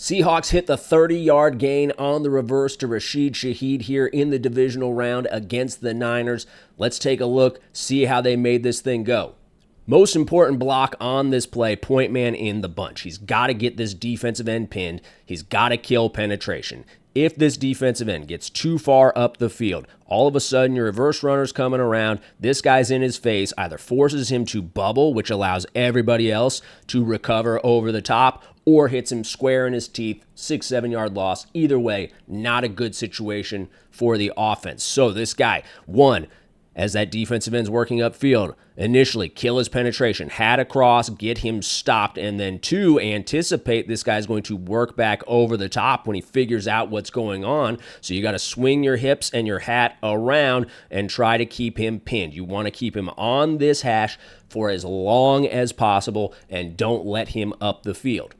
Seahawks hit the 30-yard gain on the reverse to Rashid Shaheed here in the divisional round against the Niners. Let's take a look, see how they made this thing go. Most important block on this play, point man in the bunch. He's got to get this defensive end pinned. He's got to kill penetration. If this defensive end gets too far up the field, all of a sudden your reverse runner's coming around, this guy's in his face, either forces him to bubble, which allows everybody else to recover over the top, or hits him square in his teeth, 6-7 yard loss. Either way, not a good situation for the offense. So this guy, one, as that defensive end's working upfield, initially kill his penetration, hat across, get him stopped, and then two, anticipate this guy's going to work back over the top when he figures out what's going on. So you got to swing your hips and your hat around and try to keep him pinned. You want to keep him on this hash for as long as possible and don't let him up the field.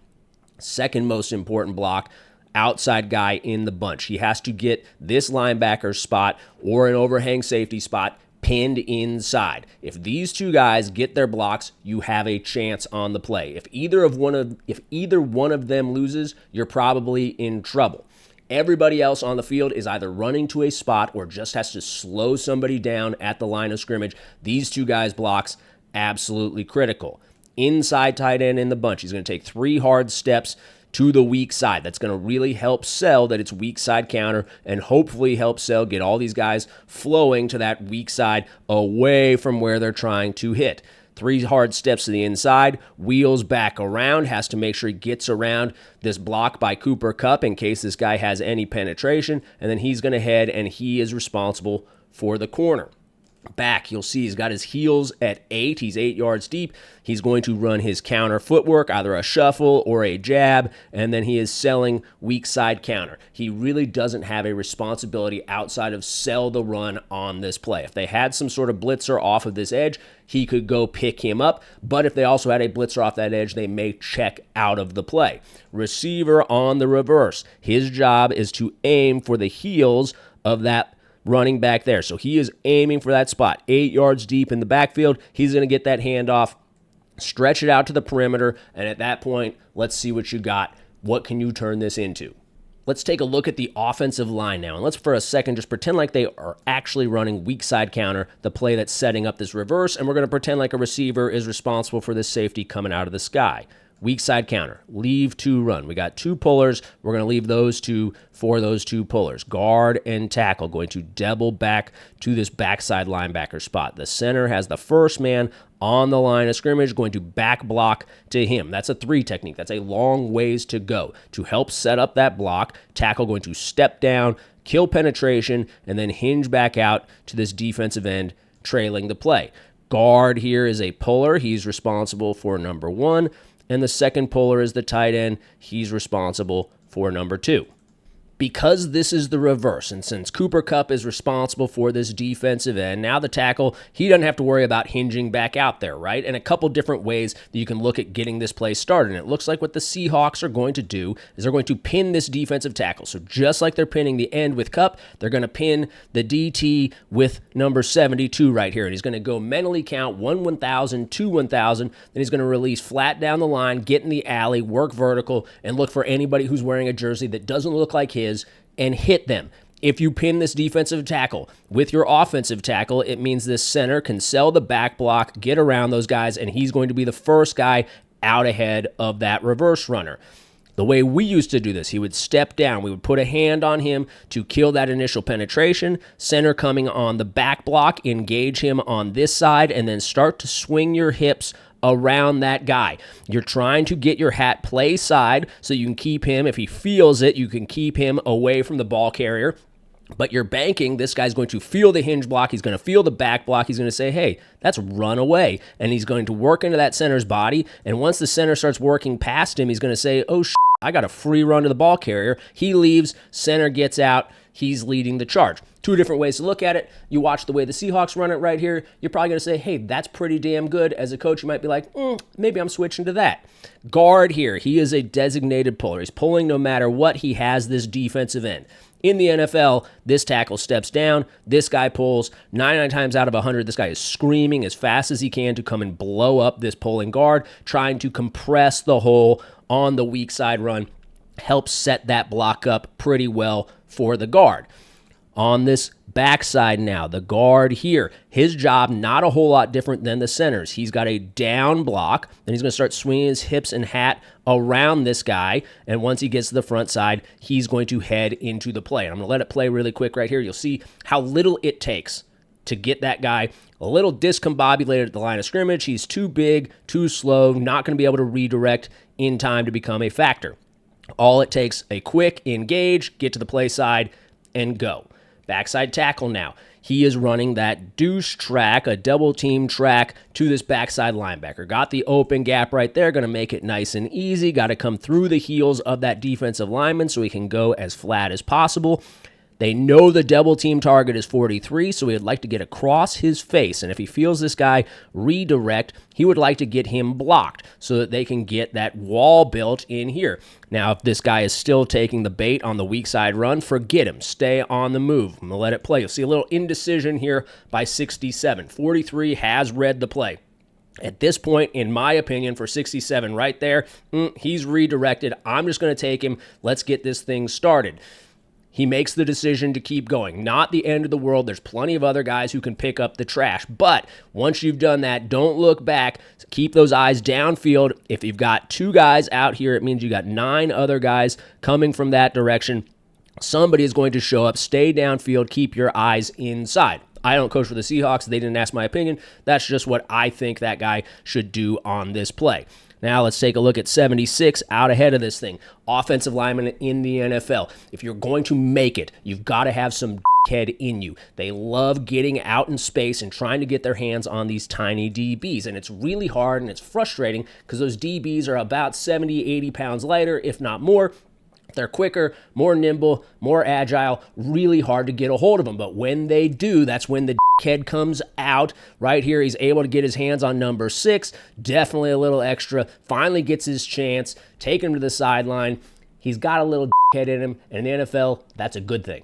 Second most important block, outside guy in the bunch. He has to get this linebacker spot or an overhang safety spot pinned inside. If these two guys get their blocks, you have a chance on the play. If either one of them loses, you're probably in trouble. Everybody else on the field is either running to a spot or just has to slow somebody down at the line of scrimmage. These two guys' blocks, absolutely critical. Inside tight end in the bunch. He's going to take 3 hard steps to the weak side. That's going to really help sell that it's weak side counter and hopefully help sell get all these guys flowing to that weak side away from where they're trying to hit. 3 hard steps to the inside, wheels back around, has to make sure he gets around this block by Cooper Kupp in case this guy has any penetration, and then he's going to head and he is responsible for the corner. Back, you'll see he's got his heels at 8. He's 8 yards deep. He's going to run his counter footwork, either a shuffle or a jab, and then he is selling weak side counter. He really doesn't have a responsibility outside of sell the run on this play. If they had some sort of blitzer off of this edge, he could go pick him up, but if they also had a blitzer off that edge, they may check out of the play. Receiver on the reverse. His job is to aim for the heels of that running back there. So he is aiming for that spot. 8 yards deep in the backfield. He's going to get that handoff, stretch it out to the perimeter, and at that point, let's see what you got. What can you turn this into? Let's take a look at the offensive line now, and let's for a second just pretend like they are actually running weak side counter, the play that's setting up this reverse, and we're going to pretend like a receiver is responsible for this safety coming out of the sky. Weak side counter, leave 2 run. We got 2 pullers. We're going to leave those 2 for those 2 pullers. Guard and tackle going to double back to this backside linebacker spot. The center has the first man on the line of scrimmage, going to back block to him. That's a 3 technique. That's a long ways to go. To help set up that block, tackle going to step down, kill penetration, and then hinge back out to this defensive end trailing the play. Guard here is a puller. He's responsible for number 1. And the second puller is the tight end. He's responsible for number 2. Because this is the reverse, and since Cooper Kupp is responsible for this defensive end, now the tackle, he doesn't have to worry about hinging back out there, right? And a couple different ways that you can look at getting this play started. And it looks like what the Seahawks are going to do is they're going to pin this defensive tackle. So just like they're pinning the end with Kupp, they're going to pin the DT with number 72 right here. And he's going to go mentally count 1 1,000, 2 1,000. Then he's going to release flat down the line, get in the alley, work vertical, and look for anybody who's wearing a jersey that doesn't look like his and hit them. If you pin this defensive tackle with your offensive tackle, it means this center can sell the back block, get around those guys, and he's going to be the first guy out ahead of that reverse runner. The way we used to do this, he would step down. We would put a hand on him to kill that initial penetration. Center coming on the back block, engage him on this side, and then start to swing your hips around that guy. You're trying to get your hat play side so you can keep him, if he feels it, you can keep him away from the ball carrier. But you're banking, this guy's going to feel the hinge block, he's going to feel the back block, he's going to say, hey, that's run away. And he's going to work into that center's body, and once the center starts working past him, he's going to say, oh, I got a free run to the ball carrier. He leaves, center gets out, he's leading the charge. 2 different ways to look at it. You watch the way the Seahawks run it right here, you're probably going to say, hey, that's pretty damn good. As a coach, you might be like, maybe I'm switching to that. Guard here, he is a designated puller. He's pulling no matter what, he has this defensive end. In the NFL, this tackle steps down, this guy pulls. 99 times out of 100, this guy is screaming as fast as he can to come and blow up this pulling guard, trying to compress the hole on the weak side run helps set that block up pretty well for the guard. On this backside now, the guard here, his job not a whole lot different than the centers. He's got a down block, then he's going to start swinging his hips and hat around this guy, and once he gets to the front side, he's going to head into the play. And I'm going to let it play really quick right here. You'll see how little it takes to get that guy a little discombobulated at the line of scrimmage. He's too big, too slow, not going to be able to redirect in time to become a factor. All it takes, a quick engage, get to the play side, and go. Backside tackle now. He is running that deuce track, a double team track to this backside linebacker. Got the open gap right there, going to make it nice and easy. Got to come through the heels of that defensive lineman so he can go as flat as possible. They know the double team target is 43, so he would like to get across his face. And if he feels this guy redirect, he would like to get him blocked so that they can get that wall built in here. Now, if this guy is still taking the bait on the weak side run, forget him. Stay on the move. I'm going to let it play. You'll see a little indecision here by 67. 43 has read the play. At this point, in my opinion, for 67 right there, he's redirected. I'm just going to take him. Let's get this thing started. He makes the decision to keep going. Not the end of the world. There's plenty of other guys who can pick up the trash. But once you've done that, don't look back. Keep those eyes downfield. If you've got 2 guys out here, it means you got 9 other guys coming from that direction. Somebody is going to show up. Stay downfield. Keep your eyes inside. I don't coach for the Seahawks. They didn't ask my opinion. That's just what I think that guy should do on this play. Now let's take a look at 76 out ahead of this thing. Offensive lineman in the NFL. If you're going to make it, you've got to have some head in you. They love getting out in space and trying to get their hands on these tiny DBs. And it's really hard and it's frustrating because those DBs are about 70, 80 pounds lighter, if not more. They're quicker, more nimble, more agile, really hard to get a hold of them. But when they do, that's when the head comes out. Right here, he's able to get his hands on number 6. Definitely a little extra. Finally gets his chance. Take him to the sideline. He's got a little head in him. And in the NFL, that's a good thing.